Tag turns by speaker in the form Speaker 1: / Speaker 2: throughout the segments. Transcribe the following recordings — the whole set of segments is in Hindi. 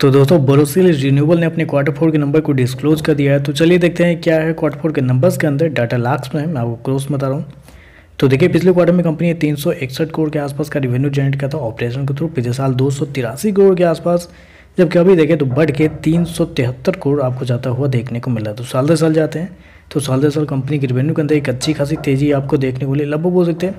Speaker 1: तो दोस्तों बोरोसिल रिन्यूएबल ने अपने क्वार्टर 4 के नंबर को डिस्क्लोज कर दिया है। तो चलिए देखते हैं क्या है क्वार्टर 4 के नंबर्स के अंदर। डाटा लाख्स में है, मैं आपको क्लोज बता रहा हूँ। तो देखिए पिछले क्वार्टर में कंपनी ने 361 करोड़ के आसपास का रेवेन्यू जनरेट किया था ऑपरेशन के थ्रू। पिछले साल 283 करोड़ के आसपास, जबकि अभी देखें तो बढ़ के 373 करोड़ आपको जाता हुआ देखने को मिला है। तो साल दर साल जाते हैं तो साल दर साल कंपनी के रेवेन्यू के अंदर एक अच्छी खासी तेजी आपको देखने को मिली। लगभग बोल सकते हैं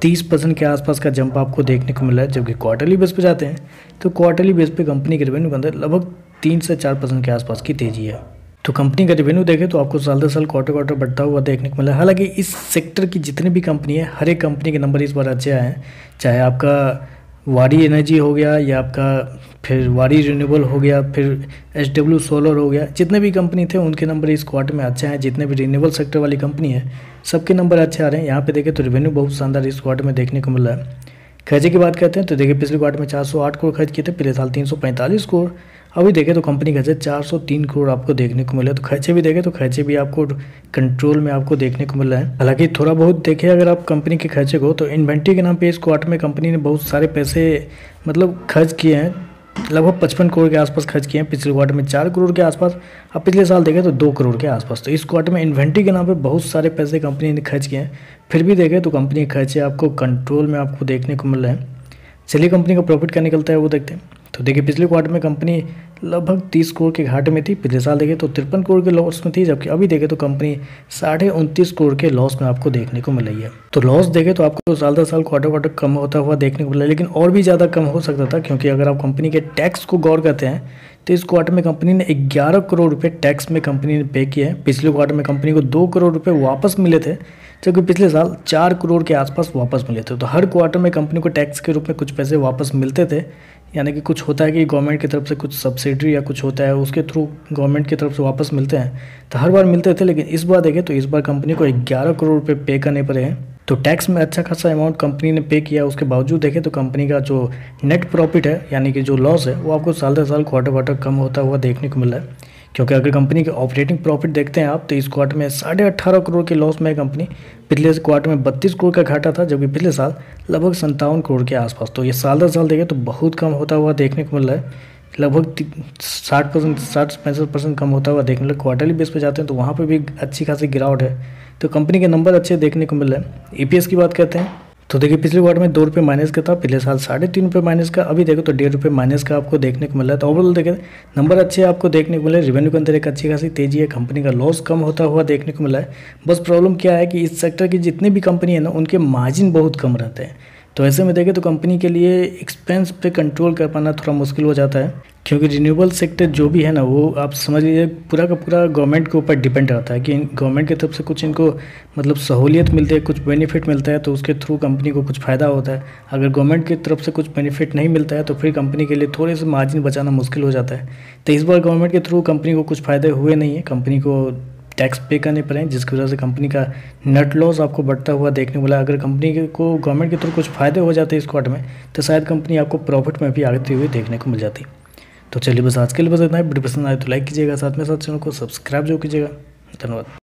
Speaker 1: 30% के आसपास का जंप आपको देखने को मिला है। जबकि क्वार्टरली बेस पे जाते हैं तो क्वार्टरली बेस पे कंपनी के रेवेन्यू के अंदर लगभग 3 से 4% के आसपास की तेजी है। तो कंपनी का रेवेन्यू देखें तो आपको साल दर साल क्वार्टर बढ़ता हुआ देखने को मिला है। हालांकि इस सेक्टर की जितनी भी कंपनी है, हर एक कंपनी के नंबर इस बार अच्छे आए हैं। चाहे आपका वारी एनर्जी हो गया या आपका फिर वारी रिन्यूएबल हो गया, फिर SW सोलर हो गया, जितने भी कंपनी थे उनके नंबर इस क्वार्टर में अच्छे हैं। जितने भी रिन्यूएबल सेक्टर वाली कंपनी है सबके नंबर अच्छे आ रहे हैं। यहाँ पे देखें तो रेवेन्यू बहुत शानदार इस क्वार्टर में देखने को मिल रहा है। खर्चे की बात करते हैं तो देखिए पिछले क्वार्टर में 408 करोड़ खर्च किए थे, पिछले साल 345 करोड़। अभी देखें तो कंपनी खर्चे 403 करोड़ आपको देखने को मिले। तो खर्चे भी देखें तो खर्चे भी आपको कंट्रोल में आपको देखने को मिल रहा है। हालांकि थोड़ा बहुत देखें अगर आप कंपनी के खर्चे को, तो इन्वेंट्री के नाम पे इस क्वार्टर में कंपनी ने बहुत सारे पैसे खर्च किए हैं। लगभग 55 करोड़ के आसपास खर्च किए हैं। पिछले क्वार्टर में 4 करोड़ के आसपास, अब पिछले साल देखें तो 2 करोड़ के आसपास। तो इस क्वार्टर में इन्वेंट्री के नाम पे बहुत सारे पैसे कंपनी ने खर्च किए हैं। फिर भी देखें तो कंपनी के खर्चे आपको कंट्रोल में आपको देखने को मिल रहे हैं। चलिए कंपनी का प्रॉफिट क्या निकलता है वो देखते हैं। तो देखिए पिछले क्वार्टर में कंपनी लगभग 30 करोड़ के घाटे में थी। पिछले साल देखें तो 53 करोड़ के लॉस में थी, जबकि अभी देखें तो कंपनी 29.5 करोड़ के लॉस में आपको देखने को मिल रही है। तो लॉस देखें तो आपको साल दर साल क्वार्टर कम होता हुआ देखने को मिला है, लेकिन और भी ज़्यादा कम हो सकता था। क्योंकि अगर आप कंपनी के टैक्स को गौर करते हैं तो इस क्वार्टर में कंपनी ने 11 करोड़ रुपये टैक्स में कंपनी ने पे किए हैं। पिछले क्वार्टर में कंपनी को 2 करोड़ रुपये वापस मिले थे, जबकि पिछले साल 4 करोड़ के आसपास वापस मिले थे। तो हर क्वार्टर में कंपनी को टैक्स के रूप में कुछ पैसे वापस मिलते थे। यानी कि कुछ होता है कि गवर्नमेंट की तरफ से कुछ सब्सिडी या कुछ होता है, उसके थ्रू गवर्नमेंट की तरफ से वापस मिलते हैं। तो हर बार मिलते थे, लेकिन इस बार देखें तो इस बार कंपनी को 11 करोड़ रुपये पे करने पड़े हैं। तो टैक्स में अच्छा खासा अमाउंट कंपनी ने पे किया। उसके बावजूद देखें तो कंपनी का जो नेट प्रॉफिट है, यानी कि जो लॉस है, वो आपको साल दर साल क्वार्टर कम होता हुआ देखने को मिल रहा है। क्योंकि अगर कंपनी के ऑपरेटिंग प्रॉफिट देखते हैं आप, तो इस क्वार्टर में 18.5 करोड़ के लॉस में है कंपनी। पिछले क्वार्टर में 32 करोड़ का घाटा था, जबकि पिछले साल लगभग 57 करोड़ के आसपास। तो ये साल दर साल देखें तो बहुत कम होता हुआ देखने को मिल रहा है। लगभग 60-65% कम होता हुआ देखने लगा। क्वार्टरली बेस पे जाते हैं तो वहाँ पे भी अच्छी खासी गिरावट है। तो कंपनी के नंबर अच्छे देखने को मिल रहे हैं। EPS की बात करते हैं तो देखिए पिछले क्वार्टर में 2 रुपये माइनस का था, पिछले साल 3.5 रुपये माइनस का। अभी देखो तो 1.5 रुपये माइनस का आपको देखने को मिल रहा है। तो ओवरऑल देखें नंबर अच्छे आपको देखने को मिले। रेवेन्यू के अंदर एक अच्छी खासी तेजी है। कंपनी का लॉस कम होता हुआ देखने को मिला है। बस प्रॉब्लम क्या है कि इस सेक्टर की जितनी भी कंपनी है ना, उनके मार्जिन बहुत कम रहते हैं। तो ऐसे में देखें तो कंपनी के लिए एक्सपेंस पे कंट्रोल कर पाना थोड़ा मुश्किल हो जाता है। क्योंकि रिन्यूएबल सेक्टर जो भी है ना, वो आप समझ लीजिए पूरा का पूरा गवर्नमेंट के ऊपर डिपेंड रहता है कि गवर्नमेंट की तरफ से कुछ इनको सहूलियत मिलती है, कुछ बेनिफिट मिलता है, तो उसके थ्रू कंपनी को कुछ फ़ायदा होता है। अगर गवर्नमेंट की तरफ से कुछ बेनिफिट नहीं मिलता है तो फिर कंपनी के लिए थोड़े से मार्जिन बचाना मुश्किल हो जाता है। तो इस बार गवर्नमेंट के थ्रू कंपनी को कुछ फ़ायदे हुए नहीं है। कंपनी को टैक्स पे करने पड़े, जिसकी वजह से कंपनी का नेट लॉस आपको बढ़ता हुआ देखने को मिला। अगर कंपनी को गवर्नमेंट के थ्रू कुछ फ़ायदे हो जाते इस क्वार्टर में, तो शायद कंपनी आपको प्रॉफिट में भी आती हुई देखने को मिल जाती। तो चलिए बस आज के लिए बस इतना ही। वीडियो पसंद आए तो लाइक कीजिएगा, साथ में साथ चैनल को सब्सक्राइब जो कीजिएगा। धन्यवाद।